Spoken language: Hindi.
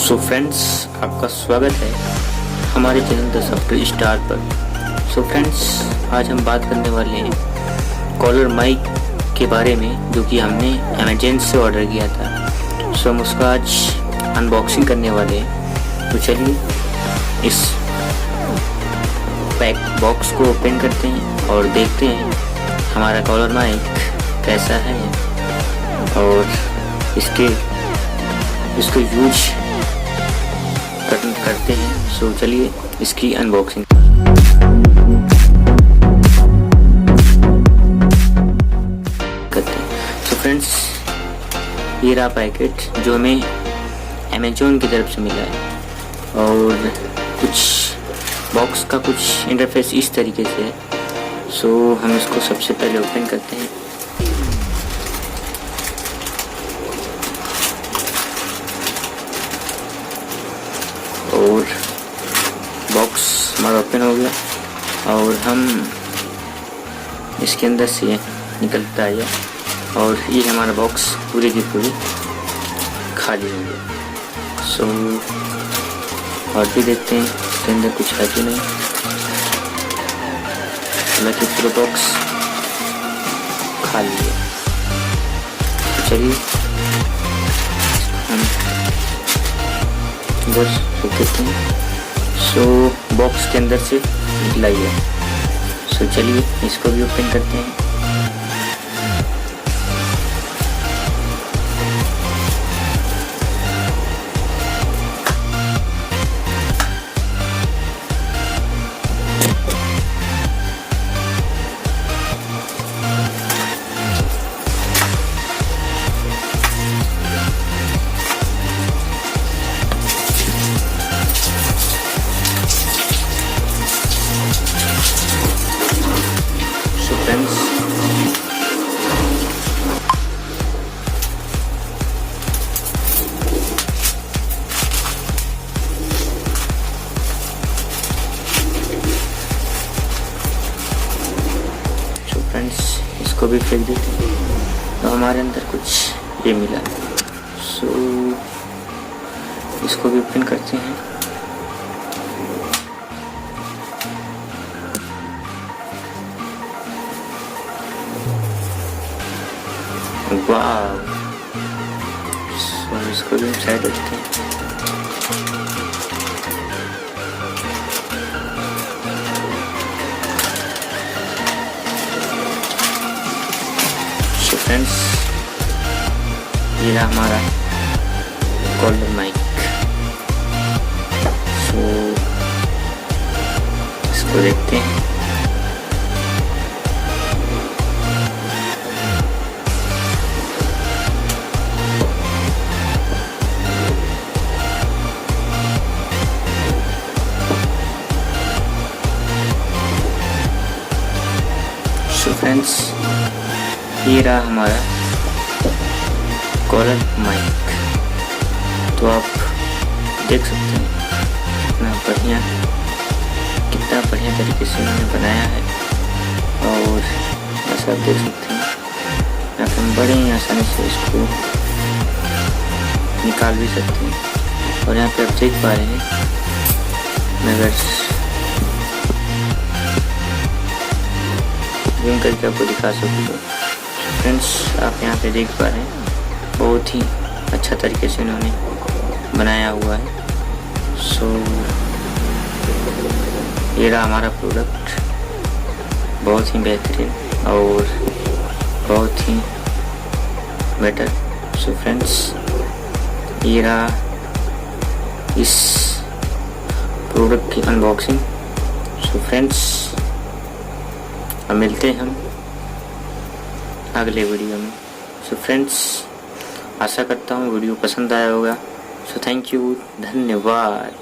सो फ्रेंड्स, आपका स्वागत है हमारे चैनल द सॉफ्टवेयर स्टार पर। सो फ्रेंड्स, आज हम बात करने वाले हैं कॉलर माइक के बारे में, जो कि हमने अमेज़न से ऑर्डर किया था। सो हम उसका आज अनबॉक्सिंग करने वाले हैं। तो चलिए इस पैक बॉक्स को ओपन करते हैं और देखते हैं हमारा कॉलर माइक कैसा है और इसको यूज करते हैं। सो चलिए इसकी अनबॉक्सिंग। करते हैं। सो फ्रेंड्स, ये रहा पैकेट जो हमें अमेज़न की तरफ से मिला है और कुछ बॉक्स का कुछ इंटरफेस इस तरीके से है। सो हम इसको सबसे पहले ओपन करते हैं। और बॉक्स हमारा ओपन हो गया और हम इसके अंदर से निकलता है और ये हमारा बॉक्स पूरी की पूरी खाली हो गया। सो और भी देखते हैं इसके अंदर कुछ है कि नहीं। हालांकि पूरा बॉक्स खाली है। चलिए हम इधर देखते हैं। सो बॉक्स के अंदर से निकला ही है। सो चलिए इसको भी ओपन करते हैं। फ्रेंड्स, इसको भी फेंक देते हैं। तो हमारे अंदर कुछ ये मिला। सो इसको भी ओपन करते हैं। वाव! सो इसको भी साइड रखते हैं। फ्रेंड्स, ये रहा हमारा कॉलर माइक। सो इसको देखते हैं। सो फ्रेंड्स, ये रहा हमारा कॉलर माइक। तो आप देख सकते हैं कितना बढ़िया तरीके से उन्होंने बनाया है। और ऐसा आप देख सकते हैं, यहाँ पर हम बड़े ही आसानी से इसको निकाल भी सकते हैं। और यहाँ पे आप देख पा रहे हैं, मैं अगर जूम करके आपको दिखा सकूँ तो फ्रेंड्स, आप यहाँ पे देख पा रहे हैं बहुत ही अच्छा तरीके से इन्होंने बनाया हुआ है। सो ये रहा हमारा प्रोडक्ट, बहुत ही बेहतरीन और बहुत ही बेटर। सो फ्रेंड्स, ये रहा इस प्रोडक्ट की अनबॉक्सिंग। सो फ्रेंड्स, अब मिलते हैं हम अगले वीडियो में। सो फ्रेंड्स, आशा करता हूँ वीडियो पसंद आया होगा। सो थैंक यू, धन्यवाद।